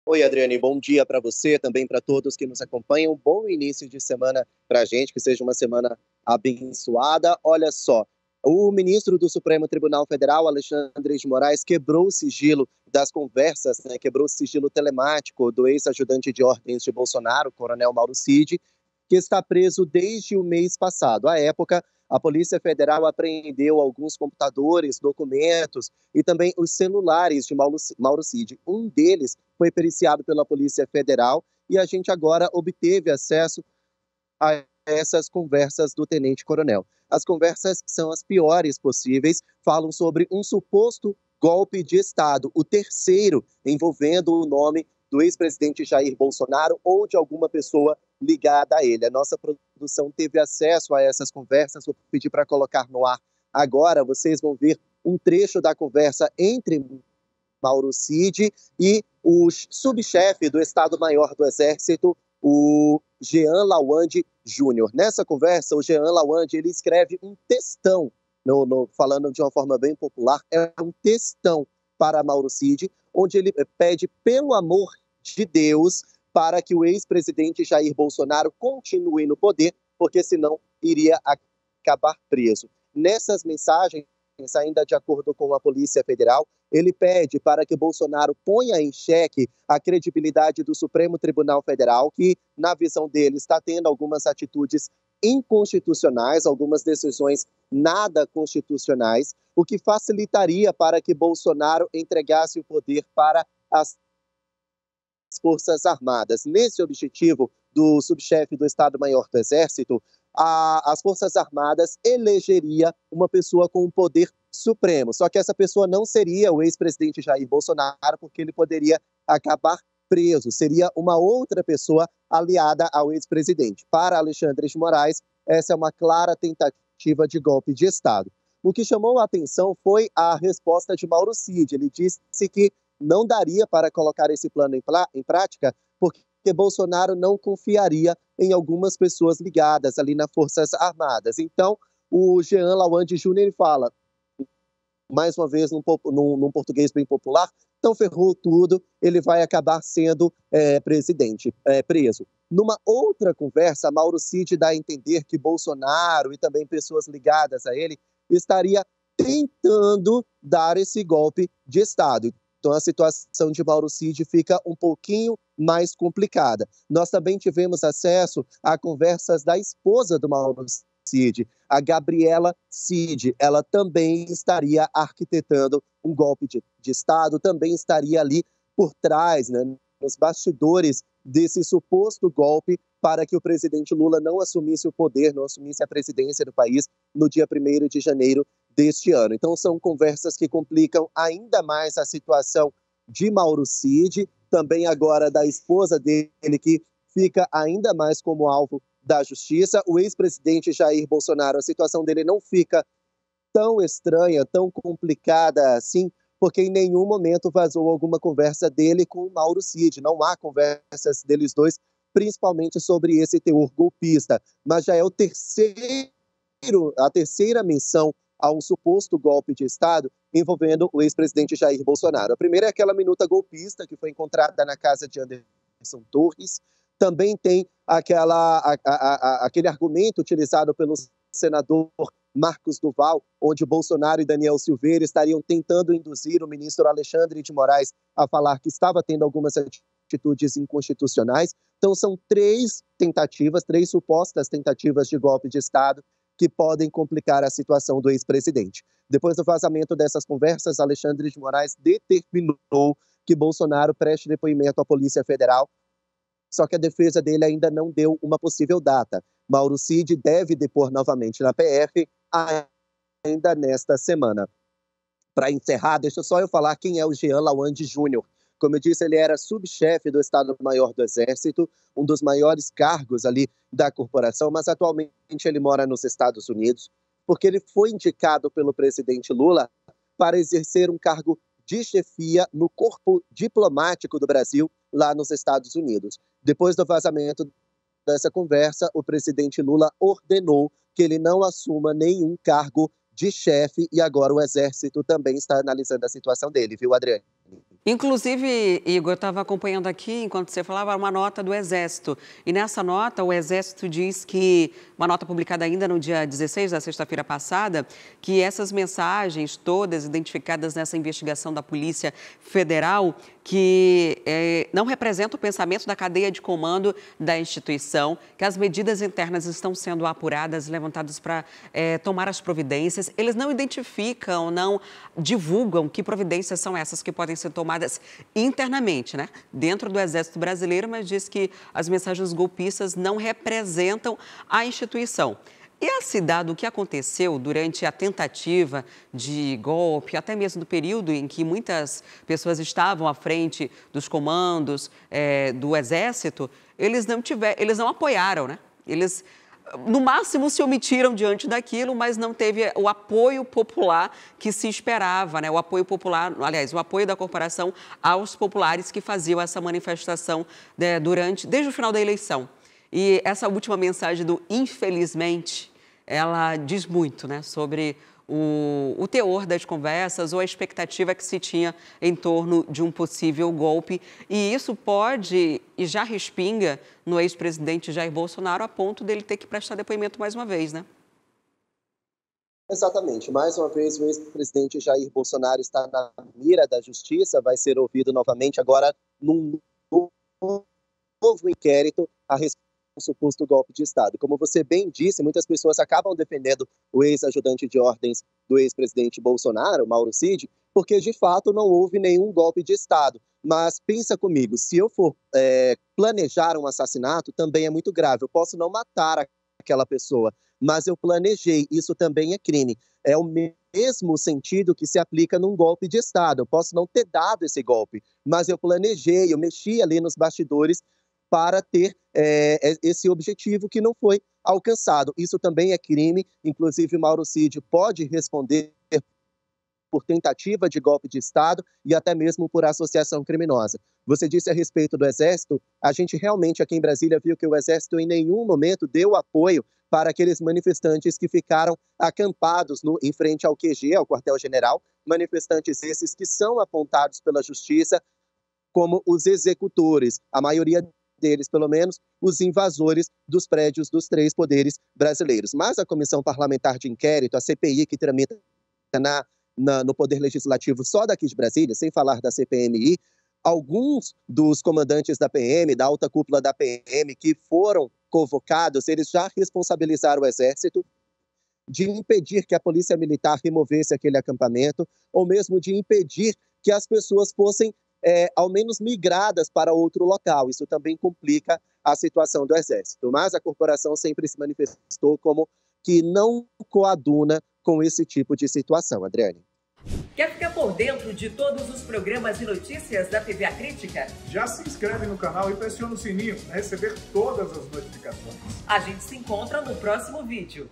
Oi, Adriane, bom dia para você, também para todos que nos acompanham. Bom início de semana para a gente, que seja uma semana abençoada. Olha só, o ministro do Supremo Tribunal Federal, Alexandre de Moraes, quebrou o sigilo das conversas, né? Quebrou o sigilo telemático do ex-ajudante de ordens de Bolsonaro, Coronel Mauro Cid, que está preso desde o mês passado. À época, a Polícia Federal apreendeu alguns computadores, documentos e também os celulares de Mauro Cid. Um deles foi periciado pela Polícia Federal e a gente agora obteve acesso a essas conversas do tenente-coronel. As conversas são as piores possíveis, falam sobre um suposto golpe de Estado, o terceiro envolvendo o nome do ex-presidente Jair Bolsonaro ou de alguma pessoa ligada a ele. A nossa produção teve acesso a essas conversas, vou pedir para colocar no ar agora. Vocês vão ver um trecho da conversa entre Mauro Cid e o subchefe do Estado-Maior do Exército, o Jean Lawande Júnior. Nessa conversa, o Jean Lawande ele escreve um textão, falando de uma forma bem popular, é um textão para Mauro Cid, onde ele pede, pelo amor de Deus, para que o ex-presidente Jair Bolsonaro continue no poder, porque senão iria acabar preso. Nessas mensagens, ainda de acordo com a Polícia Federal, ele pede para que Bolsonaro ponha em xeque a credibilidade do Supremo Tribunal Federal, que, na visão dele, está tendo algumas atitudes inconstitucionais, algumas decisões nada constitucionais, o que facilitaria para que Bolsonaro entregasse o poder para as Forças Armadas. Nesse objetivo do subchefe do Estado-Maior do Exército, as Forças Armadas elegeria uma pessoa com um poder supremo. Só que essa pessoa não seria o ex-presidente Jair Bolsonaro, porque ele poderia acabar preso. Seria uma outra pessoa aliada ao ex-presidente. Para Alexandre de Moraes, essa é uma clara tentativa de golpe de Estado. O que chamou a atenção foi a resposta de Mauro Cid. Ele disse que não daria para colocar esse plano em prática, porque Bolsonaro não confiaria em algumas pessoas ligadas ali nas Forças Armadas. Então, o Jean Lawande Júnior fala, mais uma vez, num português bem popular, então ferrou tudo, ele vai acabar sendo preso. Numa outra conversa, Mauro Cid dá a entender que Bolsonaro e também pessoas ligadas a ele estaria tentando dar esse golpe de Estado. Então, a situação de Mauro Cid fica um pouquinho mais complicada. Nós também tivemos acesso a conversas da esposa do Mauro Cid, a Gabriela Cid. Ela também estaria arquitetando um golpe de Estado, também estaria ali por trás, né, nos bastidores desse suposto golpe para que o presidente Lula não assumisse o poder, não assumisse a presidência do país no dia 1º de janeiro deste ano. Então, são conversas que complicam ainda mais a situação de Mauro Cid, também agora da esposa dele, que fica ainda mais como alvo da justiça. O ex-presidente Jair Bolsonaro, a situação dele não fica tão estranha, tão complicada assim, porque em nenhum momento vazou alguma conversa dele com o Mauro Cid. Não há conversas deles dois, principalmente sobre esse teor golpista. Mas já é a terceira menção a um suposto golpe de Estado envolvendo o ex-presidente Jair Bolsonaro. A primeira é aquela minuta golpista que foi encontrada na casa de Anderson Torres. Também tem aquele argumento utilizado pelo senador Marcos Duval, onde Bolsonaro e Daniel Silveira estariam tentando induzir o ministro Alexandre de Moraes a falar que estava tendo algumas atitudes inconstitucionais. Então, são três supostas tentativas de golpe de Estado que podem complicar a situação do ex-presidente. Depois do vazamento dessas conversas, Alexandre de Moraes determinou que Bolsonaro preste depoimento à Polícia Federal, só que a defesa dele ainda não deu uma possível data. Mauro Cid deve depor novamente na PF ainda nesta semana. Para encerrar, deixa só eu falar quem é o Jean Lawande Júnior. Como eu disse, ele era subchefe do Estado-Maior do Exército, um dos maiores cargos ali da corporação, mas atualmente ele mora nos Estados Unidos, porque ele foi indicado pelo presidente Lula para exercer um cargo de chefia no corpo diplomático do Brasil, lá nos Estados Unidos. Depois do vazamento dessa conversa, o presidente Lula ordenou que ele não assuma nenhum cargo de chefe e agora o Exército também está analisando a situação dele, viu, Adriane? Inclusive, Igor, eu estava acompanhando aqui, enquanto você falava, uma nota do Exército. E nessa nota, o Exército diz que, uma nota publicada ainda no dia 16, da sexta-feira passada, que essas mensagens todas identificadas nessa investigação da Polícia Federal, que não representam o pensamento da cadeia de comando da instituição, que as medidas internas estão sendo apuradas, levantadas para tomar as providências. Eles não identificam, não divulgam que providências são essas que podem ser tomadas internamente, né, dentro do Exército Brasileiro, mas diz que as mensagens golpistas não representam a instituição. E a cidade, o que aconteceu durante a tentativa de golpe, até mesmo do período em que muitas pessoas estavam à frente dos comandos do Exército, eles não apoiaram, né? Eles, no máximo, se omitiram diante daquilo, mas não teve o apoio popular que se esperava, né? O apoio popular, aliás, o apoio da corporação aos populares que faziam essa manifestação desde o final da eleição. E essa última mensagem do infelizmente, ela diz muito, né, sobre o teor das conversas ou a expectativa que se tinha em torno de um possível golpe. E isso pode, e já respinga no ex-presidente Jair Bolsonaro, a ponto dele ter que prestar depoimento mais uma vez, né? Exatamente. Mais uma vez, o ex-presidente Jair Bolsonaro está na mira da justiça, vai ser ouvido novamente agora num novo inquérito a respeito do suposto golpe de Estado. Como você bem disse, muitas pessoas acabam defendendo o ex-ajudante de ordens do ex-presidente Bolsonaro, Mauro Cid, porque de fato não houve nenhum golpe de Estado. Mas pensa comigo, se eu for planejar um assassinato, também é muito grave. Eu posso não matar aquela pessoa, mas eu planejei, isso também é crime. É o mesmo sentido que se aplica num golpe de Estado. Eu posso não ter dado esse golpe, mas eu planejei, eu mexi ali nos bastidores para ter esse objetivo que não foi alcançado. Isso também é crime, inclusive Mauro Cid pode responder por tentativa de golpe de Estado e até mesmo por associação criminosa. Você disse a respeito do Exército, a gente realmente aqui em Brasília viu que o Exército em nenhum momento deu apoio para aqueles manifestantes que ficaram acampados em frente ao QG, ao quartel-general, manifestantes esses que são apontados pela Justiça como os executores, a maioria deles, pelo menos, os invasores dos prédios dos três poderes brasileiros. Mas a Comissão Parlamentar de Inquérito, a CPI, que tramita no Poder Legislativo só daqui de Brasília, sem falar da CPMI, alguns dos comandantes da PM, da alta cúpula da PM, que foram convocados, eles já responsabilizaram o Exército de impedir que a Polícia Militar removesse aquele acampamento, ou mesmo de impedir que as pessoas fossem ao menos migradas para outro local. Isso também complica a situação do Exército. Mas a corporação sempre se manifestou como que não coaduna com esse tipo de situação. Adriane. Quer ficar por dentro de todos os programas e notícias da TV A Crítica? Já se inscreve no canal e pressiona o sininho para receber todas as notificações. A gente se encontra no próximo vídeo.